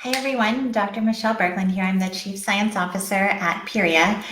Hi everyone, Dr. Michele Burklund here. I'm the Chief Science Officer at Puriya.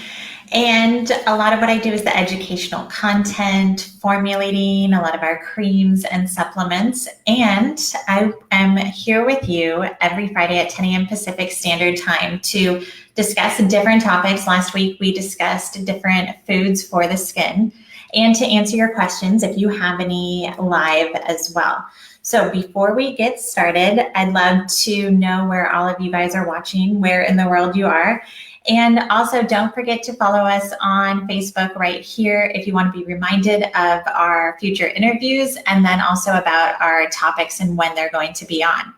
And a lot of what I do is the educational content, formulating a lot of our creams and supplements. And I am here with you every Friday at 10 a.m. Pacific Standard Time to discuss different topics. Last week, we discussed different foods for the skin and to answer your questions if you have any live as well. So before we get started, I'd love to know where all of you guys are watching, where in the world you are. And also don't forget to follow us on Facebook right here if you want to be reminded of our future interviews and then also about our topics and when they're going to be on.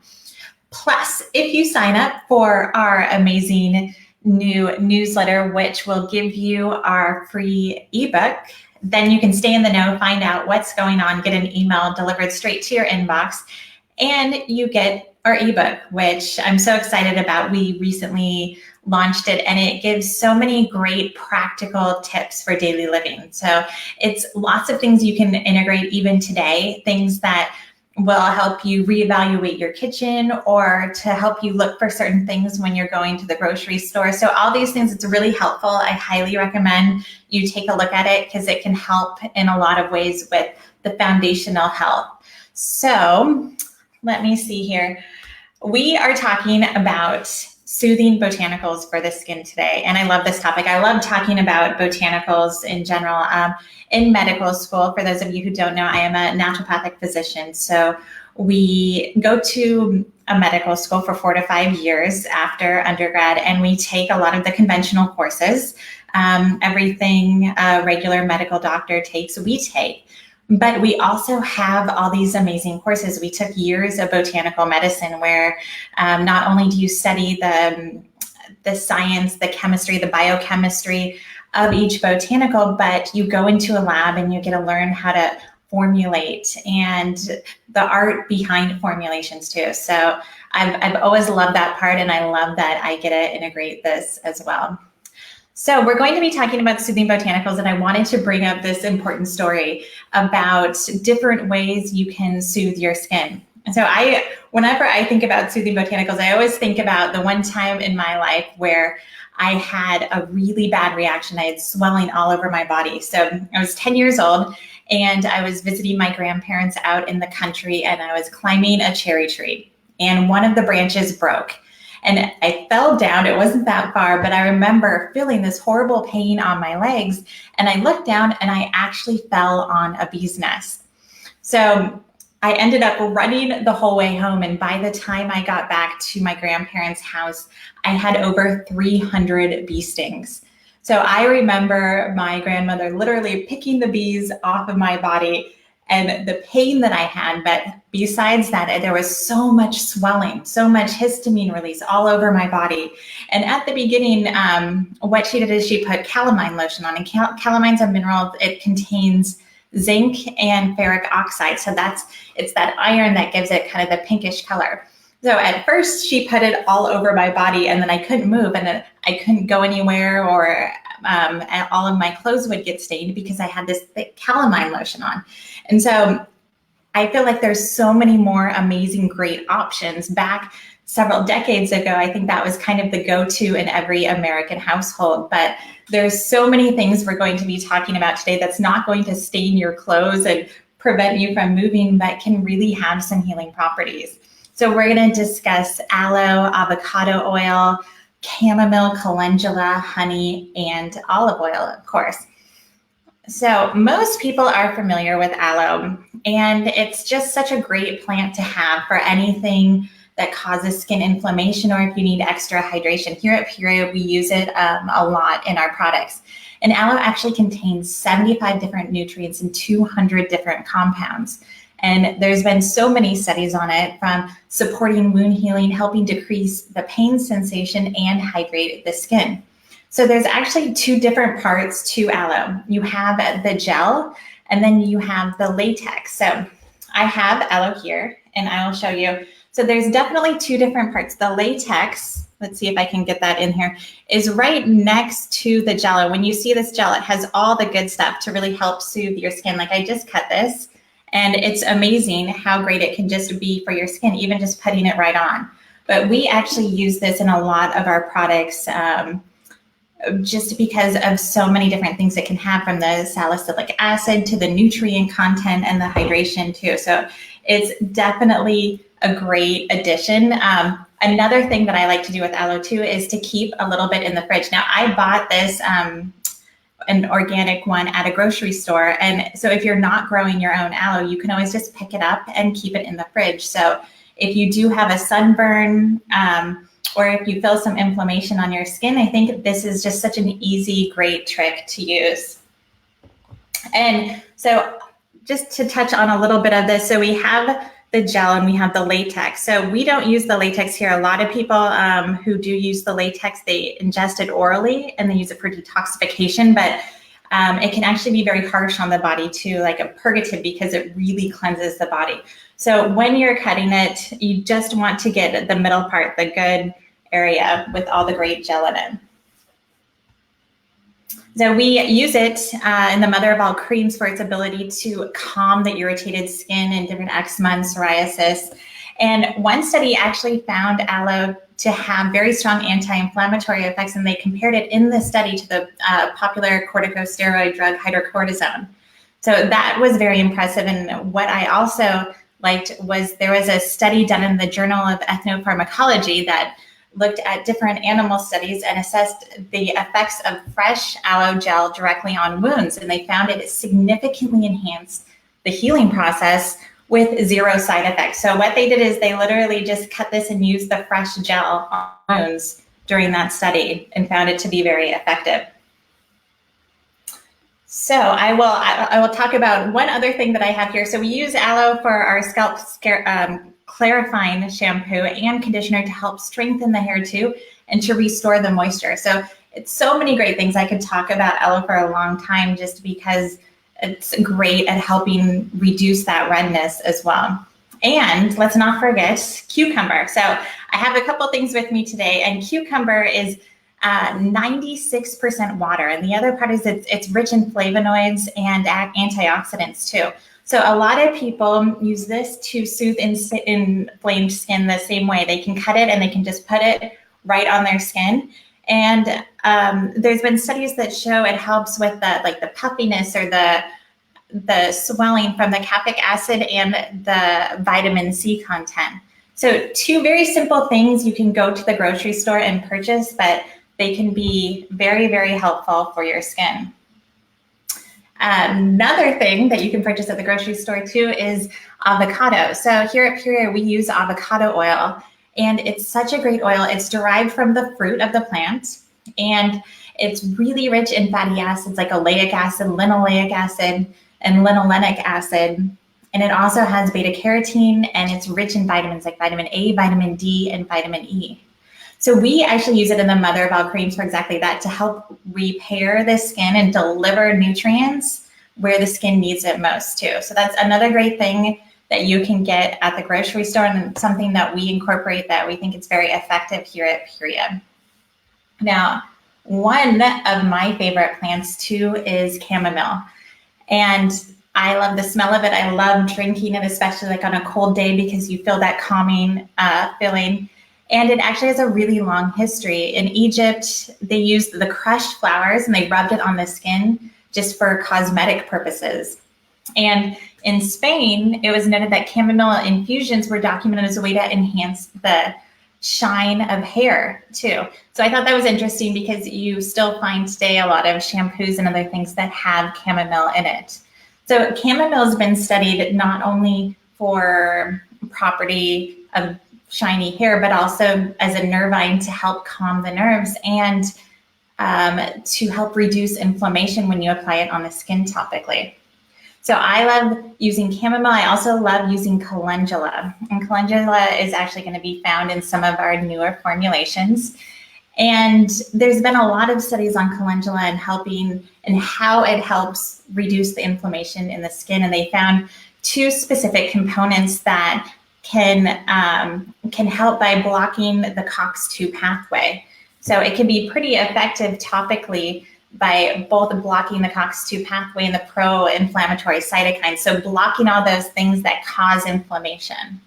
Plus, if you sign up for our amazing new newsletter, which will give you our free ebook, then you can stay in the know, find out what's going on, get an email delivered straight to your inbox, and you get our ebook, which I'm so excited about. We recently launched it, and it gives so many great practical tips for daily living. So it's lots of things you can integrate even today, things that will help you reevaluate your kitchen or to help you look for certain things when you're going to the grocery store. So all these things, it's really helpful. I highly recommend you take a look at it because it can help in a lot of ways with the foundational health. So let me see here. We are talking about soothing botanicals for the skin today. And I love this topic. I love talking about botanicals in general. In medical school, for those of you who don't know, I am a naturopathic physician. So we go to a medical school for 4 to 5 years after undergrad, and we take a lot of the conventional courses. Everything a regular medical doctor takes, we take. But we also have all these amazing courses. We took years of botanical medicine where not only do you study the science, the chemistry, the biochemistry of each botanical, but you go into a lab and you get to learn how to formulate and the art behind formulations too. So I've always loved that part, and I love that I get to integrate this as well. So we're going to be talking about soothing botanicals, and I wanted to bring up this important story about different ways you can soothe your skin. And so whenever I think about soothing botanicals, I always think about the one time in my life where I had a really bad reaction. I had swelling all over my body. So I was 10 years old, and I was visiting my grandparents out in the country, and I was climbing a cherry tree, and one of the branches broke. And I fell down. It wasn't that far, but I remember feeling this horrible pain on my legs. And I looked down and I actually fell on a bee's nest. So I ended up running the whole way home. And by the time I got back to my grandparents' house, I had over 300 bee stings. So I remember my grandmother literally picking the bees off of my body and the pain that I had. But besides that, there was so much swelling, so much histamine release all over my body. And at the beginning, what she did is she put calamine lotion on. And calamine's a mineral. It contains zinc and ferric oxide. So it's that iron that gives it kind of the pinkish color. So at first she put it all over my body, and then I couldn't move, and then I couldn't go anywhere, or all of my clothes would get stained because I had this thick calamine lotion on. And so I feel like there's so many more amazing, great options. Back several decades ago, I think that was kind of the go-to in every American household. But there's so many things we're going to be talking about today that's not going to stain your clothes and prevent you from moving, but can really have some healing properties. So we're going to discuss aloe, avocado oil, chamomile, calendula, honey, and olive oil, of course. So most people are familiar with aloe, and it's just such a great plant to have for anything that causes skin inflammation or if you need extra hydration. Here at Puriya, we use it a lot in our products. And aloe actually contains 75 different nutrients and 200 different compounds. And there's been so many studies on it, from supporting wound healing, helping decrease the pain sensation, and hydrate the skin. So there's actually 2 different parts to aloe. You have the gel, and then you have the latex. So I have aloe here, and I'll show you. So there's definitely 2 different parts. The latex, let's see if I can get that in here, is right next to the gel. When you see this gel, it has all the good stuff to really help soothe your skin. Like I just cut this, and it's amazing how great it can just be for your skin, even just putting it right on. but we actually use this in a lot of our products just because of so many different things it can have, from the salicylic acid to the nutrient content and the hydration too. So it's definitely a great addition. Another thing that I like to do with aloe too is to keep a little bit in the fridge. Now I bought this an organic one at a grocery store, and so if you're not growing your own aloe, you can always just pick it up and keep it in the fridge. So if you do have a sunburn, or if you feel some inflammation on your skin, I think this is just such an easy, great trick to use. And so just to touch on a little bit of this, so we have the gel and we have the latex. So we don't use the latex here. A lot of people who do use the latex, they ingest it orally and they use it for detoxification, but it can actually be very harsh on the body too, like a purgative, because it really cleanses the body. So when you're cutting it, you just want to get the middle part, the good area with all the great gel in it. So we use it in the mother of all creams for its ability to calm the irritated skin and different eczema and psoriasis. And one study actually found aloe to have very strong anti-inflammatory effects, and they compared it in the study to the popular corticosteroid drug hydrocortisone. So that was very impressive. And what I also liked was there was a study done in the Journal of Ethnopharmacology that looked at different animal studies and assessed the effects of fresh aloe gel directly on wounds. And they found it significantly enhanced the healing process with zero side effects. So what they did is they literally just cut this and used the fresh gel on wounds during that study and found it to be very effective. So I will talk about one other thing that I have here. So we use aloe for our scalp clarifying shampoo and conditioner to help strengthen the hair too, and to restore the moisture. So it's so many great things. I could talk about aloe for a long time just because it's great at helping reduce that redness as well. And let's not forget cucumber. So I have a couple things with me today, and cucumber is 96% water, and the other part is it's rich in flavonoids and antioxidants too. So a lot of people use this to soothe inflamed skin the same way. They can cut it and they can just put it right on their skin. And there's been studies that show it helps with the puffiness or the swelling from the caffeic acid and the vitamin C content. So two very simple things you can go to the grocery store and purchase, but they can be very, very helpful for your skin. Another thing that you can purchase at the grocery store too is avocado. So here at Puriya, we use avocado oil, and it's such a great oil. It's derived from the fruit of the plant, and it's really rich in fatty acids like oleic acid, linoleic acid, and linolenic acid. And it also has beta carotene, and it's rich in vitamins like vitamin A, vitamin D, and vitamin E. So we actually use it in the mother of all creams for exactly that, to help repair the skin and deliver nutrients where the skin needs it most too. So that's another great thing that you can get at the grocery store, and something that we incorporate that we think it's very effective here at Puriya. Now, one of my favorite plants too is chamomile. And I love the smell of it. I love drinking it, especially like on a cold day, because you feel that calming feeling. And it actually has a really long history. In Egypt, they used the crushed flowers and they rubbed it on the skin just for cosmetic purposes. And in Spain, it was noted that chamomile infusions were documented as a way to enhance the shine of hair too. So I thought that was interesting, because you still find today a lot of shampoos and other things that have chamomile in it. So chamomile has been studied not only for property of shiny hair, but also as a nervine to help calm the nerves and to help reduce inflammation when you apply it on the skin topically. So I love using chamomile. I also love using calendula. And calendula is actually going to be found in some of our newer formulations. And there's been a lot of studies on calendula and how it helps reduce the inflammation in the skin. And they found two specific components that can help by blocking the COX-2 pathway. So it can be pretty effective topically by both blocking the COX-2 pathway and the pro-inflammatory cytokines. So blocking all those things that cause inflammation.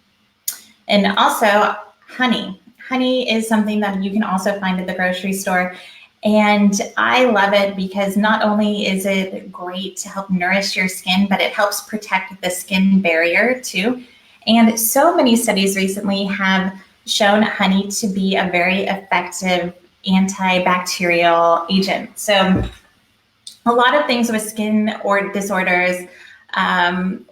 And also honey. honey is something that you can also find at the grocery store. And I love it because not only is it great to help nourish your skin, but it helps protect the skin barrier too. And so many studies recently have shown honey to be a very effective antibacterial agent. So a lot of things with skin or disorders,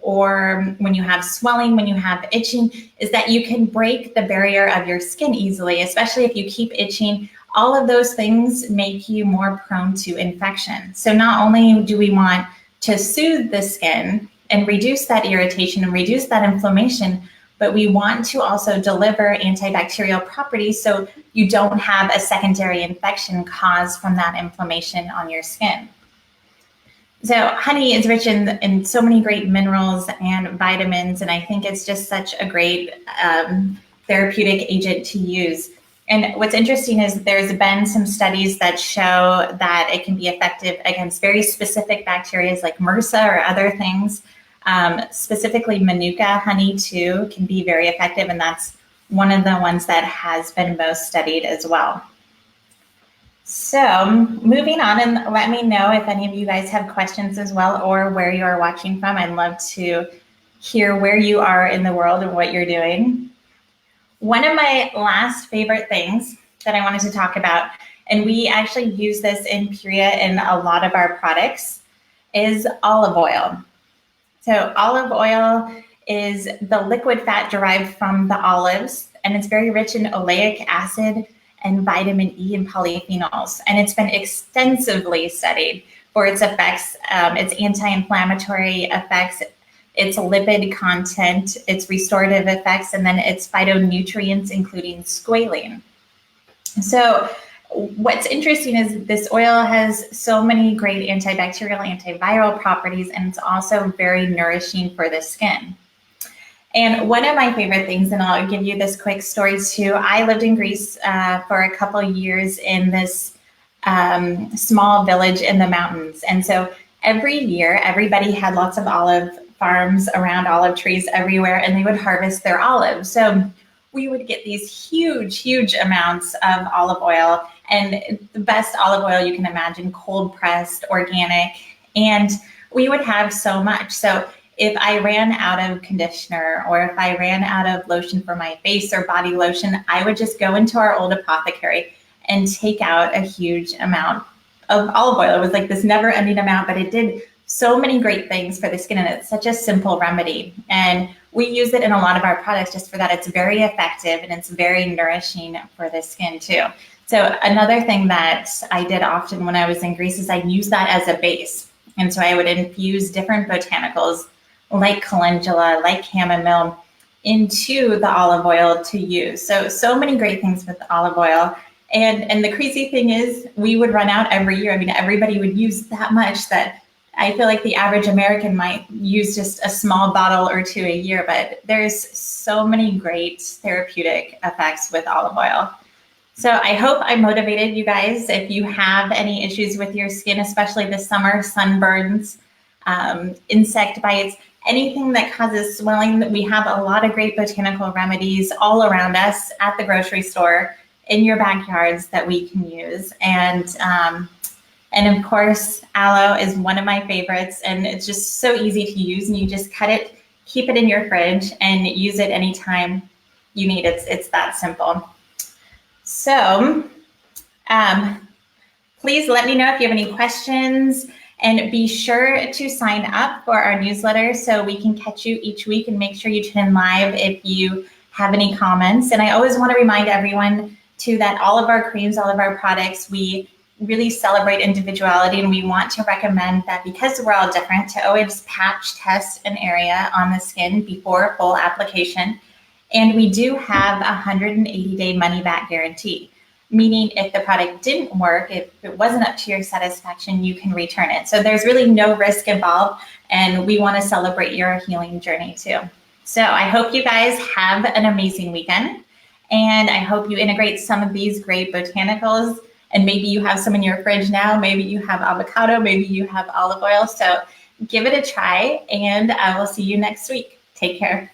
or when you have swelling, when you have itching, is that you can break the barrier of your skin easily, especially if you keep itching. All of those things make you more prone to infection. So not only do we want to soothe the skin and reduce that irritation and reduce that inflammation, but we want to also deliver antibacterial properties so you don't have a secondary infection caused from that inflammation on your skin. So honey is rich in so many great minerals and vitamins, and I think it's just such a great therapeutic agent to use. And what's interesting is there's been some studies that show that it can be effective against very specific bacteria like MRSA or other things. Specifically Manuka honey too can be very effective, and that's one of the ones that has been most studied as well. So moving on, and let me know if any of you guys have questions as well, or where you are watching from. I'd love to hear where you are in the world and what you're doing. One of my last favorite things that I wanted to talk about, and we actually use this in Puriya in a lot of our products, is olive oil. So olive oil is the liquid fat derived from the olives, and it's very rich in oleic acid and vitamin E and polyphenols. And it's been extensively studied for its effects, its anti-inflammatory effects, its lipid content, its restorative effects, and then its phytonutrients, including squalene. So what's interesting is this oil has so many great antibacterial, antiviral properties, and it's also very nourishing for the skin. And one of my favorite things, and I'll give you this quick story too, I lived in Greece for a couple of years in this small village in the mountains. And so every year, everybody had lots of olive farms around, olive trees everywhere, and they would harvest their olives. So we would get these huge, huge amounts of olive oil, and the best olive oil you can imagine, cold pressed, organic, and we would have so much. So if I ran out of conditioner, or if I ran out of lotion for my face or body lotion, I would just go into our old apothecary and take out a huge amount of olive oil. It was like this never ending amount, but it did so many great things for the skin, and it's such a simple remedy. And we use it in a lot of our products just for that. It's very effective and it's very nourishing for the skin too. So another thing that I did often when I was in Greece is I used that as a base. And so I would infuse different botanicals like calendula, like chamomile, into the olive oil to use. So many great things with olive oil. And the crazy thing is we would run out every year. I mean, everybody would use that much that I feel like the average American might use just a small bottle or two a year, but there's so many great therapeutic effects with olive oil. So I hope I motivated you guys. If you have any issues with your skin, especially this summer, sunburns, insect bites, anything that causes swelling, we have a lot of great botanical remedies all around us at the grocery store, in your backyards that we can use. And of course, aloe is one of my favorites, and it's just so easy to use, and you just cut it, keep it in your fridge, and use it anytime you need it. It's that simple. So please let me know if you have any questions, and be sure to sign up for our newsletter so we can catch you each week, and make sure you tune in live if you have any comments. And I always want to remind everyone too that all of our creams, all of our products, we really celebrate individuality, and we want to recommend that because we're all different, to always patch test an area on the skin before full application. And we do have a 180-day money-back guarantee, meaning if the product didn't work, if it wasn't up to your satisfaction, you can return it. So there's really no risk involved, and we want to celebrate your healing journey too. So I hope you guys have an amazing weekend, and I hope you integrate some of these great botanicals. And maybe you have some in your fridge now, maybe you have avocado, maybe you have olive oil. So give it a try, and I will see you next week. Take care.